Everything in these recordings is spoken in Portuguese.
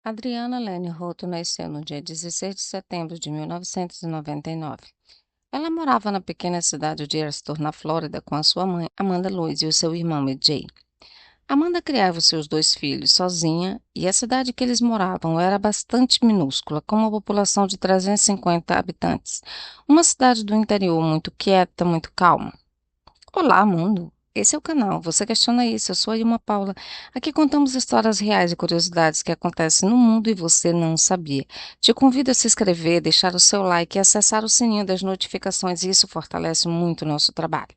Adriana Lene Rotto nasceu no dia 16 de setembro de 1999. Ela morava na pequena cidade de Erstor, na Flórida, com a sua mãe, Amanda Louise, e o seu irmão, E.J. Amanda criava os seus dois filhos sozinha e a cidade que eles moravam era bastante minúscula, com uma população de 350 habitantes. Uma cidade do interior muito quieta, muito calma. Olá, mundo! Esse é o canal Você Questiona Isso. Eu sou a Ilma Paula. Aqui contamos histórias reais e curiosidades que acontecem no mundo e você não sabia. Te convido a se inscrever, deixar o seu like e acessar o sininho das notificações. Isso fortalece muito o nosso trabalho.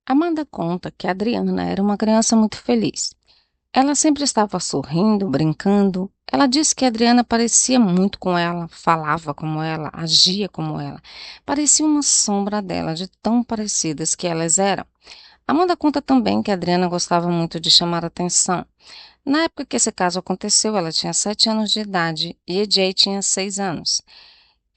Amanda conta que a Adriana era uma criança muito feliz. Ela sempre estava sorrindo, brincando. Ela disse que a Adriana parecia muito com ela, falava como ela, agia como ela. Parecia uma sombra dela, de tão parecidas que elas eram. Amanda conta também que a Adriana gostava muito de chamar atenção. Na época que esse caso aconteceu, ela tinha 7 anos de idade e EJ tinha 6 anos.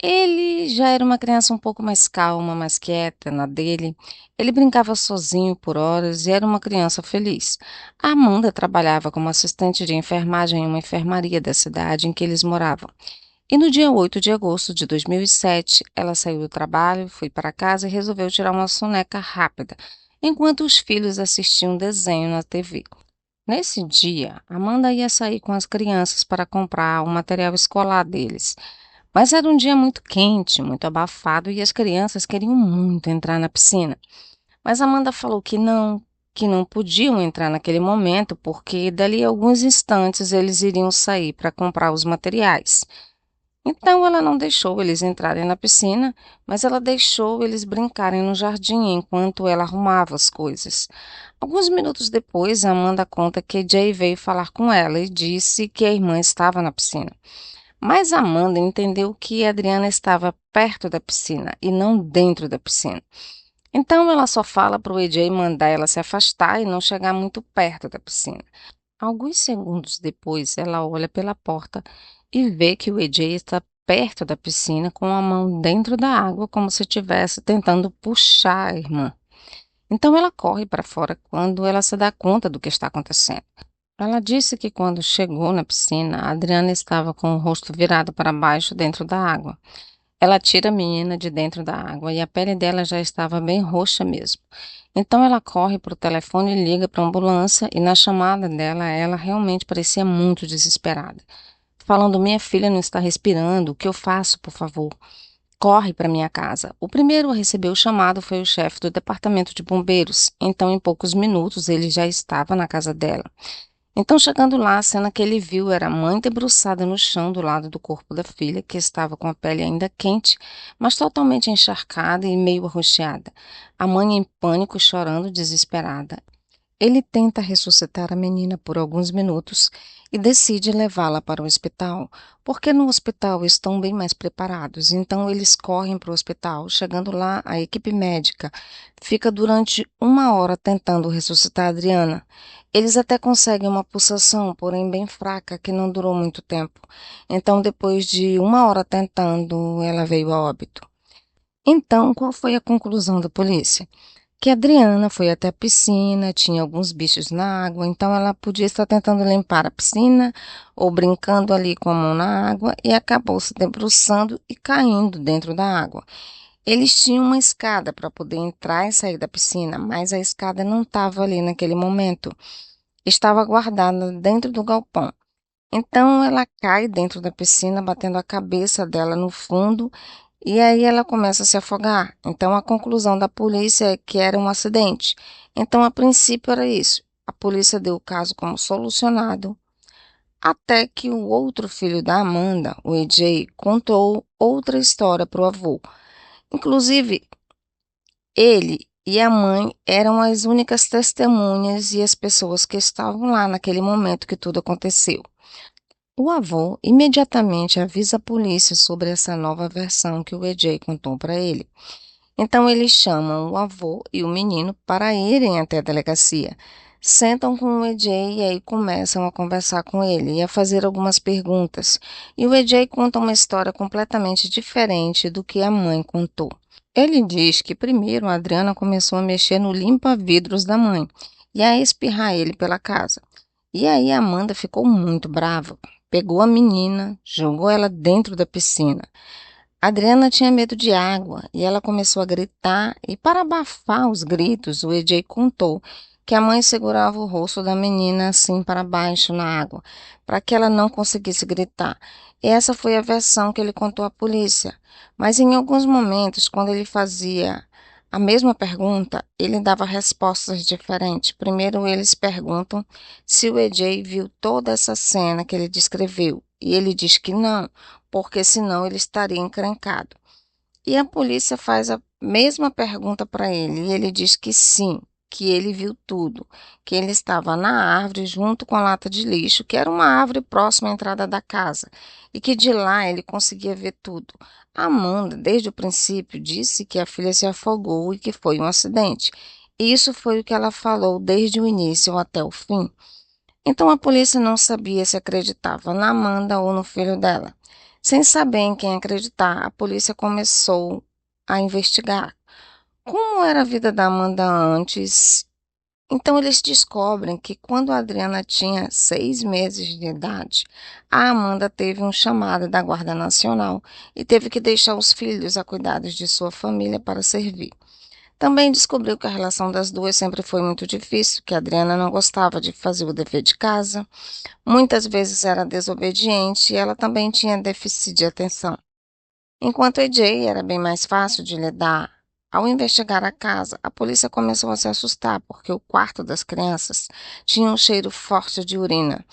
Ele já era uma criança um pouco mais calma, mais quieta, na dele. Ele brincava sozinho por horas e era uma criança feliz. A Amanda trabalhava como assistente de enfermagem em uma enfermaria da cidade em que eles moravam. E no dia 8 de agosto de 2007, ela saiu do trabalho, foi para casa e resolveu tirar uma soneca rápida, enquanto os filhos assistiam um desenho na TV. Nesse dia, Amanda ia sair com as crianças para comprar o material escolar deles. Mas era um dia muito quente, muito abafado e as crianças queriam muito entrar na piscina. Mas Amanda falou que não podiam entrar naquele momento porque dali a alguns instantes eles iriam sair para comprar os materiais. Então ela não deixou eles entrarem na piscina, mas ela deixou eles brincarem no jardim enquanto ela arrumava as coisas. Alguns minutos depois, Amanda conta que Jay veio falar com ela e disse que a irmã estava na piscina. Mas Amanda entendeu que Adriana estava perto da piscina e não dentro da piscina. Então ela só fala para o EJ mandar ela se afastar e não chegar muito perto da piscina. Alguns segundos depois, ela olha pela porta e vê que o EJ está perto da piscina com a mão dentro da água, como se estivesse tentando puxar a irmã. Então ela corre para fora quando ela se dá conta do que está acontecendo. Ela disse que quando chegou na piscina, a Adriana estava com o rosto virado para baixo dentro da água. Ela tira a menina de dentro da água e a pele dela já estava bem roxa mesmo. Então ela corre para o telefone e liga para a ambulância e na chamada dela, ela realmente parecia muito desesperada. Falando, minha filha não está respirando, o que eu faço, por favor? Corre para minha casa. O primeiro a receber o chamado foi o chefe do departamento de bombeiros. Então, em poucos minutos, ele já estava na casa dela. Então, chegando lá, a cena que ele viu era a mãe debruçada no chão do lado do corpo da filha, que estava com a pele ainda quente, mas totalmente encharcada e meio arroxeada. A mãe em pânico, chorando, desesperada. Ele tenta ressuscitar a menina por alguns minutos e decide levá-la para o hospital, porque no hospital estão bem mais preparados. Então eles correm para o hospital. Chegando lá, a equipe médica fica durante 1 hora tentando ressuscitar a Adriana. Eles até conseguem uma pulsação, porém bem fraca, que não durou muito tempo. Então, depois de 1 hora tentando, ela veio a óbito. Então, qual foi a conclusão da polícia? Que a Adriana foi até a piscina, tinha alguns bichos na água, então ela podia estar tentando limpar a piscina ou brincando ali com a mão na água e acabou se debruçando e caindo dentro da água. Eles tinham uma escada para poder entrar e sair da piscina, mas a escada não estava ali naquele momento, estava guardada dentro do galpão. Então ela cai dentro da piscina, batendo a cabeça dela no fundo e aí ela começa a se afogar. Então a conclusão da polícia é que era um acidente. Então a princípio era isso. A polícia deu o caso como solucionado, até que o outro filho da Amanda, o EJ, contou outra história para o avô. Inclusive, ele e a mãe eram as únicas testemunhas e as pessoas que estavam lá naquele momento que tudo aconteceu. O avô imediatamente avisa a polícia sobre essa nova versão que o EJ contou para ele. Então eles chamam o avô e o menino para irem até a delegacia. Sentam com o EJ e aí começam a conversar com ele e a fazer algumas perguntas. E o EJ conta uma história completamente diferente do que a mãe contou. Ele diz que primeiro a Adriana começou a mexer no limpa-vidros da mãe e a espirrar ele pela casa. E aí a Amanda ficou muito brava, pegou a menina, jogou ela dentro da piscina. Adriana tinha medo de água e ela começou a gritar, e para abafar os gritos, o EJ contou que a mãe segurava o rosto da menina assim para baixo na água, para que ela não conseguisse gritar. E essa foi a versão que ele contou à polícia. Mas em alguns momentos, quando ele fazia a mesma pergunta, ele dava respostas diferentes. Primeiro, eles perguntam se o EJ viu toda essa cena que ele descreveu, e ele diz que não, porque senão ele estaria encrencado. E a polícia faz a mesma pergunta para ele, e ele diz que sim, que ele viu tudo, que ele estava na árvore junto com a lata de lixo, que era uma árvore próxima à entrada da casa, e que de lá ele conseguia ver tudo. A Amanda, desde o princípio, disse que a filha se afogou e que foi um acidente. E isso foi o que ela falou desde o início até o fim. Então a polícia não sabia se acreditava na Amanda ou no filho dela. Sem saber em quem acreditar, a polícia começou a investigar. Como era a vida da Amanda antes? Então eles descobrem que quando a Adriana tinha 6 meses de idade, a Amanda teve um chamado da Guarda Nacional e teve que deixar os filhos a cuidados de sua família para servir. Também descobriu que a relação das duas sempre foi muito difícil, que a Adriana não gostava de fazer o dever de casa, muitas vezes era desobediente e ela também tinha déficit de atenção. Enquanto AJ era bem mais fácil de lidar, ao investigar a casa, a polícia começou a se assustar porque o quarto das crianças tinha um cheiro forte de urina,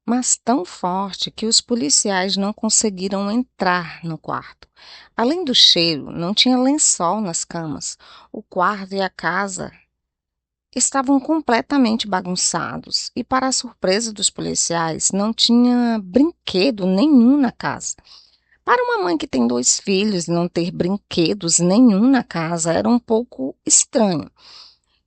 mas tão forte que os policiais não conseguiram entrar no quarto. Além do cheiro, não tinha lençol nas camas. O quarto e a casa estavam completamente bagunçados e, para a surpresa dos policiais, não tinha brinquedo nenhum na casa. Para uma mãe que tem 2 filhos, não ter brinquedos nenhum na casa era um pouco estranho.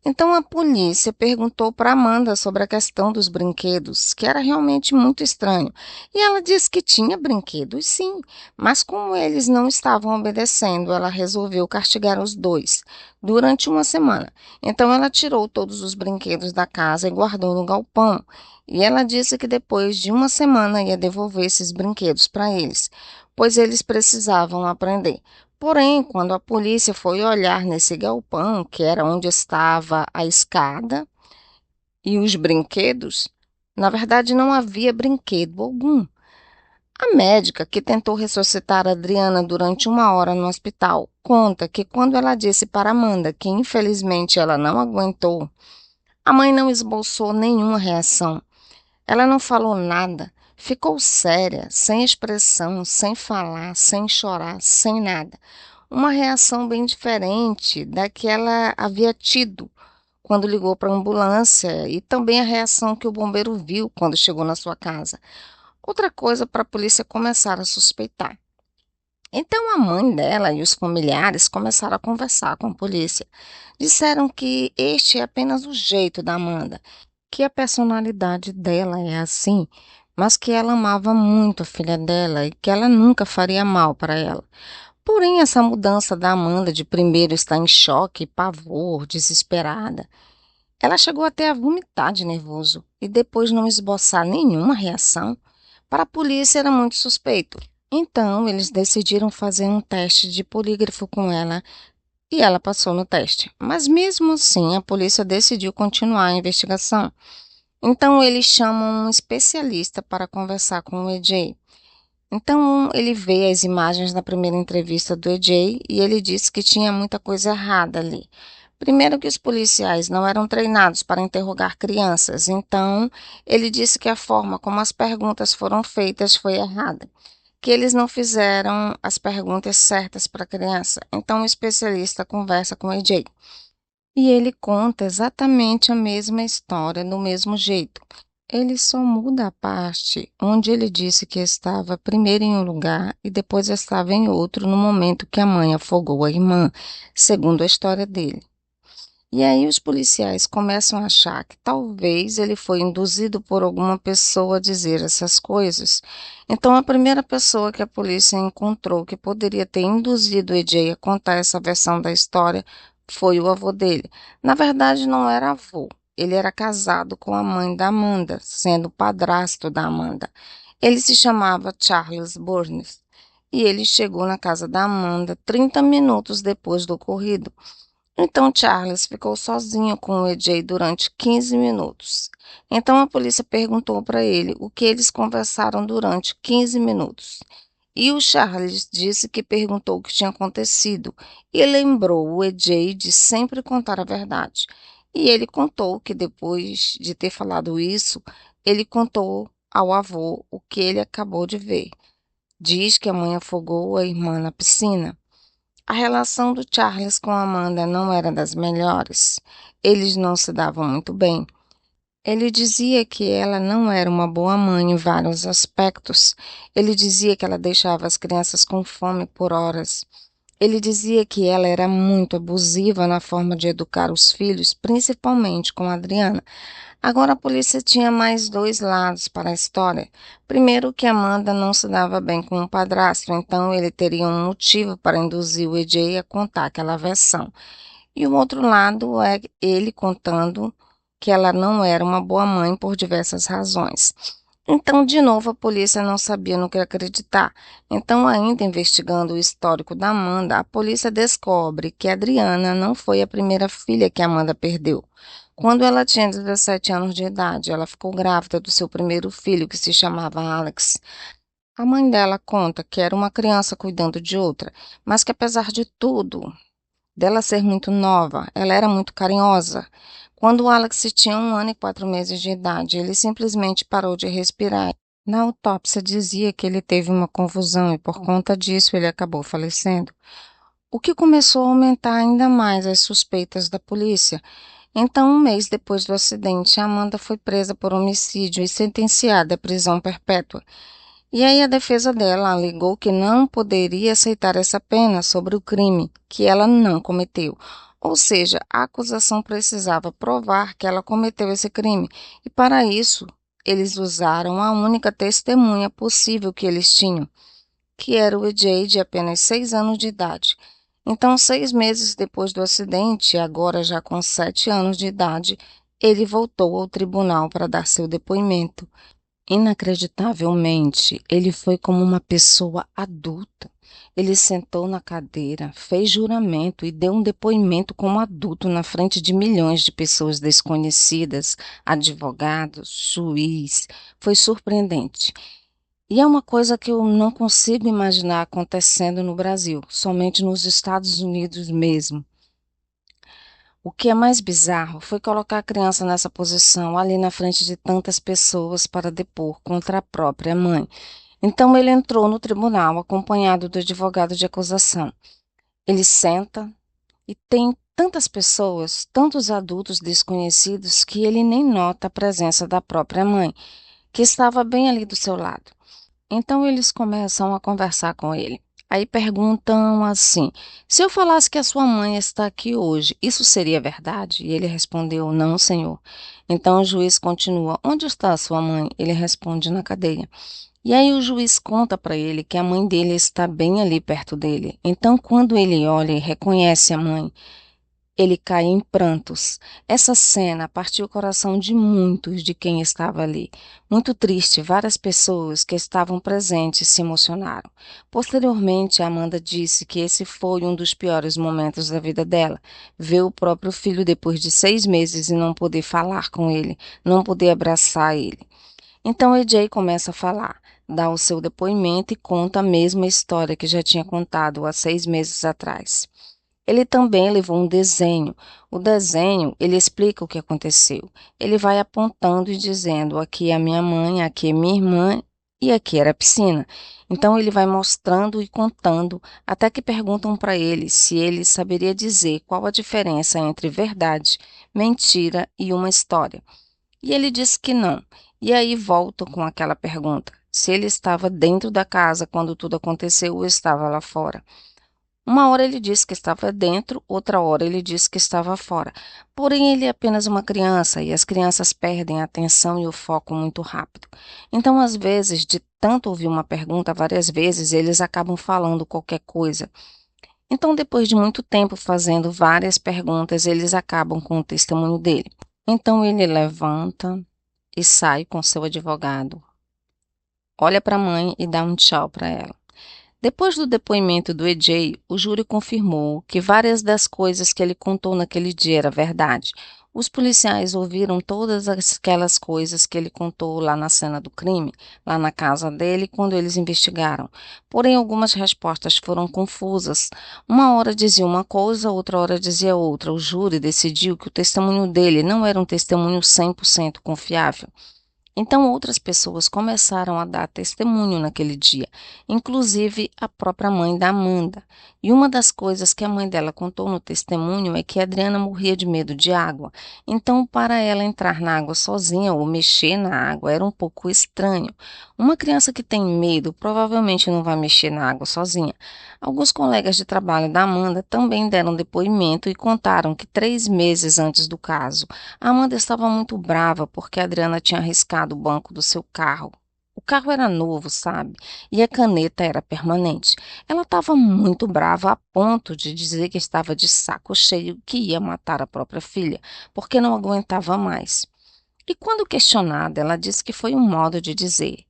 Então a polícia perguntou para Amanda sobre a questão dos brinquedos, que era realmente muito estranho. E ela disse que tinha brinquedos, sim, mas como eles não estavam obedecendo, ela resolveu castigar os dois durante uma semana. Então ela tirou todos os brinquedos da casa e guardou no galpão. E ela disse que depois de uma semana ia devolver esses brinquedos para eles, pois eles precisavam aprender. Porém, quando a polícia foi olhar nesse galpão, que era onde estava a escada e os brinquedos, na verdade não havia brinquedo algum. A médica que tentou ressuscitar a Adriana durante uma hora no hospital conta que quando ela disse para Amanda que infelizmente ela não aguentou, a mãe não esboçou nenhuma reação. Ela não falou nada, ficou séria, sem expressão, sem falar, sem chorar, sem nada. Uma reação bem diferente da que ela havia tido quando ligou para a ambulância e também a reação que o bombeiro viu quando chegou na sua casa. Outra coisa para a polícia começar a suspeitar. Então a mãe dela e os familiares começaram a conversar com a polícia. Disseram que este é apenas o jeito da Amanda, que a personalidade dela é assim, mas que ela amava muito a filha dela e que ela nunca faria mal para ela. Porém, essa mudança da Amanda de primeiro estar em choque, pavor, desesperada, ela chegou até a vomitar de nervoso e depois não esboçar nenhuma reação. Para a polícia era muito suspeito. Então, eles decidiram fazer um teste de polígrafo com ela e ela passou no teste. Mas mesmo assim, a polícia decidiu continuar a investigação. Então, eles chamam um especialista para conversar com o EJ. Então, ele vê as imagens da primeira entrevista do EJ e ele disse que tinha muita coisa errada ali. Primeiro que os policiais não eram treinados para interrogar crianças, então ele disse que a forma como as perguntas foram feitas foi errada, que eles não fizeram as perguntas certas para a criança. Então o especialista conversa com o EJ e ele conta exatamente a mesma história do mesmo jeito. Ele só muda a parte onde ele disse que estava primeiro em um lugar e depois estava em outro no momento que a mãe afogou a irmã, segundo a história dele. E aí os policiais começam a achar que talvez ele foi induzido por alguma pessoa a dizer essas coisas. Então a primeira pessoa que a polícia encontrou que poderia ter induzido o EJ a contar essa versão da história foi o avô dele. Na verdade não era avô, ele era casado com a mãe da Amanda, sendo o padrasto da Amanda. Ele se chamava Charles Burns e ele chegou na casa da Amanda 30 minutos depois do ocorrido. Então Charles ficou sozinho com o EJ durante 15 minutos. Então a polícia perguntou para ele o que eles conversaram durante 15 minutos. E o Charles disse que perguntou o que tinha acontecido e lembrou o EJ de sempre contar a verdade. E ele contou que depois de ter falado isso, ele contou ao avô o que ele acabou de ver. Diz que a mãe afogou a irmã na piscina. A relação do Charles com Amanda não era das melhores. Eles não se davam muito bem. Ele dizia que ela não era uma boa mãe em vários aspectos. Ele dizia que ela deixava as crianças com fome por horas. Ele dizia que ela era muito abusiva na forma de educar os filhos, principalmente com a Adriana. Agora a polícia tinha mais dois lados para a história. Primeiro, que Amanda não se dava bem com o padrasto, então ele teria um motivo para induzir o EJ a contar aquela versão. E o outro lado é ele contando que ela não era uma boa mãe por diversas razões. Então, de novo, a polícia não sabia no que acreditar. Então, ainda investigando o histórico da Amanda, a polícia descobre que Adriana não foi a primeira filha que Amanda perdeu. Quando ela tinha 17 anos de idade, ela ficou grávida do seu primeiro filho, que se chamava Alex. A mãe dela conta que era uma criança cuidando de outra, mas que apesar de tudo, dela ser muito nova, ela era muito carinhosa. Quando o Alex tinha 1 ano e 4 meses de idade, ele simplesmente parou de respirar. Na autópsia dizia que ele teve uma convulsão e por conta disso ele acabou falecendo. O que começou a aumentar ainda mais as suspeitas da polícia. Então, 1 mês depois do acidente, Amanda foi presa por homicídio e sentenciada à prisão perpétua. E aí a defesa dela alegou que não poderia aceitar essa pena sobre o crime que ela não cometeu. Ou seja, a acusação precisava provar que ela cometeu esse crime. E para isso, eles usaram a única testemunha possível que eles tinham, que era o EJ de apenas 6 anos de idade. Então, 6 meses depois do acidente, agora já com 7 anos de idade, ele voltou ao tribunal para dar seu depoimento. Inacreditavelmente, ele foi como uma pessoa adulta. Ele sentou na cadeira, fez juramento e deu um depoimento como adulto na frente de milhões de pessoas desconhecidas, advogados, juiz. Foi surpreendente. E é uma coisa que eu não consigo imaginar acontecendo no Brasil, somente nos Estados Unidos mesmo. O que é mais bizarro foi colocar a criança nessa posição ali na frente de tantas pessoas para depor contra a própria mãe. Então ele entrou no tribunal acompanhado do advogado de acusação. Ele senta e tem tantas pessoas, tantos adultos desconhecidos que ele nem nota a presença da própria mãe, que estava bem ali do seu lado. Então eles começam a conversar com ele. Aí perguntam assim: se eu falasse que a sua mãe está aqui hoje, isso seria verdade? E ele respondeu: não, senhor. Então o juiz continua: onde está a sua mãe? Ele responde: na cadeia. E aí o juiz conta para ele que a mãe dele está bem ali perto dele. Então quando ele olha e reconhece a mãe, ele cai em prantos. Essa cena partiu o coração de muitos de quem estava ali. Muito triste, várias pessoas que estavam presentes se emocionaram. Posteriormente, Amanda disse que esse foi um dos piores momentos da vida dela. Ver o próprio filho depois de 6 meses e não poder falar com ele, não poder abraçar ele. Então, EJ começa a falar. Dá o seu depoimento e conta a mesma história que já tinha contado há 6 meses atrás. Ele também levou um desenho. O desenho, ele explica o que aconteceu. Ele vai apontando e dizendo: aqui é a minha mãe, aqui é minha irmã e aqui era a piscina. Então ele vai mostrando e contando, até que perguntam para ele se ele saberia dizer qual a diferença entre verdade, mentira e uma história. E ele diz que não. E aí voltam com aquela pergunta: se ele estava dentro da casa quando tudo aconteceu ou estava lá fora. Uma hora ele disse que estava dentro, outra hora ele disse que estava fora. Porém, ele é apenas uma criança e as crianças perdem a atenção e o foco muito rápido. Então, às vezes, de tanto ouvir uma pergunta várias vezes, eles acabam falando qualquer coisa. Então, depois de muito tempo fazendo várias perguntas, eles acabam com o testemunho dele. Então, ele levanta e sai com seu advogado. olha para a mãe e dá um tchau para ela. Depois do depoimento do EJ, o júri confirmou que várias das coisas que ele contou naquele dia era verdade. Os policiais ouviram todas aquelas coisas que ele contou lá na cena do crime, lá na casa dele, quando eles investigaram. Porém, algumas respostas foram confusas. Uma hora dizia uma coisa, outra hora dizia outra. O júri decidiu que o testemunho dele não era um testemunho 100% confiável. Então, outras pessoas começaram a dar testemunho naquele dia, inclusive a própria mãe da Amanda. E uma das coisas que a mãe dela contou no testemunho é que a Adriana morria de medo de água. Então, para ela entrar na água sozinha ou mexer na água era um pouco estranho. Uma criança que tem medo provavelmente não vai mexer na água sozinha. Alguns colegas de trabalho da Amanda também deram depoimento e contaram que 3 meses antes do caso, a Amanda estava muito brava porque a Adriana tinha arriscado o banco do seu carro. O carro era novo, sabe? E a caneta era permanente. Ela estava muito brava a ponto de dizer que estava de saco cheio, que ia matar a própria filha, porque não aguentava mais. E quando questionada, ela disse que foi um modo de dizer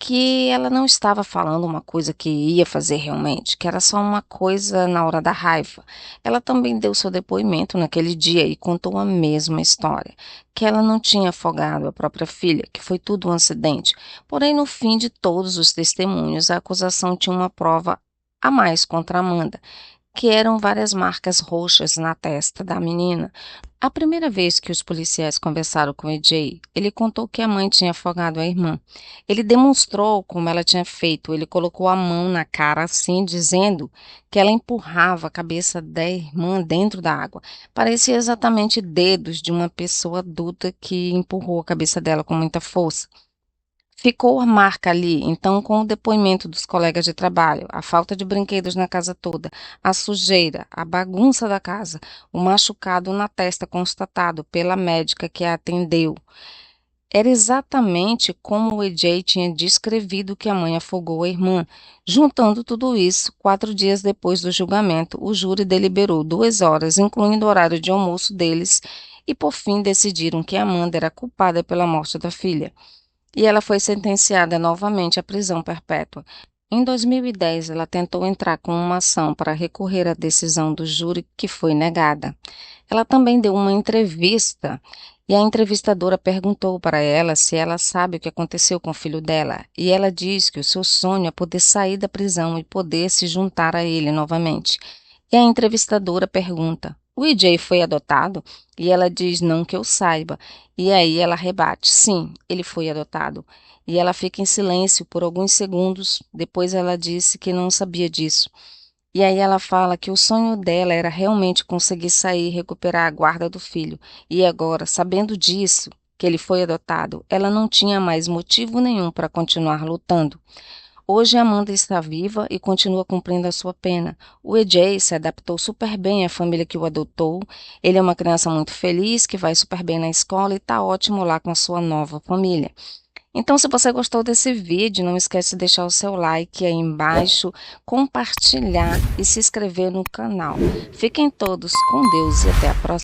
que ela não estava falando uma coisa que ia fazer realmente, que era só uma coisa na hora da raiva. Ela também deu seu depoimento naquele dia e contou a mesma história, que ela não tinha afogado a própria filha, que foi tudo um acidente. Porém, no fim de todos os testemunhos, a acusação tinha uma prova a mais contra Amanda, que eram várias marcas roxas na testa da menina. A primeira vez que os policiais conversaram com EJ, ele contou que a mãe tinha afogado a irmã. Ele demonstrou como ela tinha feito. Ele colocou a mão na cara assim, dizendo que ela empurrava a cabeça da irmã dentro da água. Parecia exatamente dedos de uma pessoa adulta que empurrou a cabeça dela com muita força. Ficou a marca ali, então, com o depoimento dos colegas de trabalho, a falta de brinquedos na casa toda, a sujeira, a bagunça da casa, o machucado na testa constatado pela médica que a atendeu. Era exatamente como o EJ tinha descrevido que a mãe afogou a irmã. Juntando tudo isso, 4 dias depois do julgamento, o júri deliberou 2 horas, incluindo o horário de almoço deles, e por fim decidiram que Amanda era culpada pela morte da filha e ela foi sentenciada novamente à prisão perpétua. Em 2010, ela tentou entrar com uma ação para recorrer à decisão do júri, que foi negada. Ela também deu uma entrevista e a entrevistadora perguntou para ela se ela sabe o que aconteceu com o filho dela. E ela diz que o seu sonho é poder sair da prisão e poder se juntar a ele novamente. E a entrevistadora pergunta: o EJ foi adotado? E ela diz: não que eu saiba. E aí ela rebate: sim, ele foi adotado. E ela fica em silêncio por alguns segundos. Depois ela disse que não sabia disso. E aí ela fala que o sonho dela era realmente conseguir sair e recuperar a guarda do filho. E agora, sabendo disso, que ele foi adotado, ela não tinha mais motivo nenhum para continuar lutando. Hoje Amanda está viva e continua cumprindo a sua pena. O EJ se adaptou super bem à família que o adotou. Ele é uma criança muito feliz, que vai super bem na escola e está ótimo lá com a sua nova família. Então, se você gostou desse vídeo, não esquece de deixar o seu like aí embaixo, compartilhar e se inscrever no canal. Fiquem todos com Deus e até a próxima.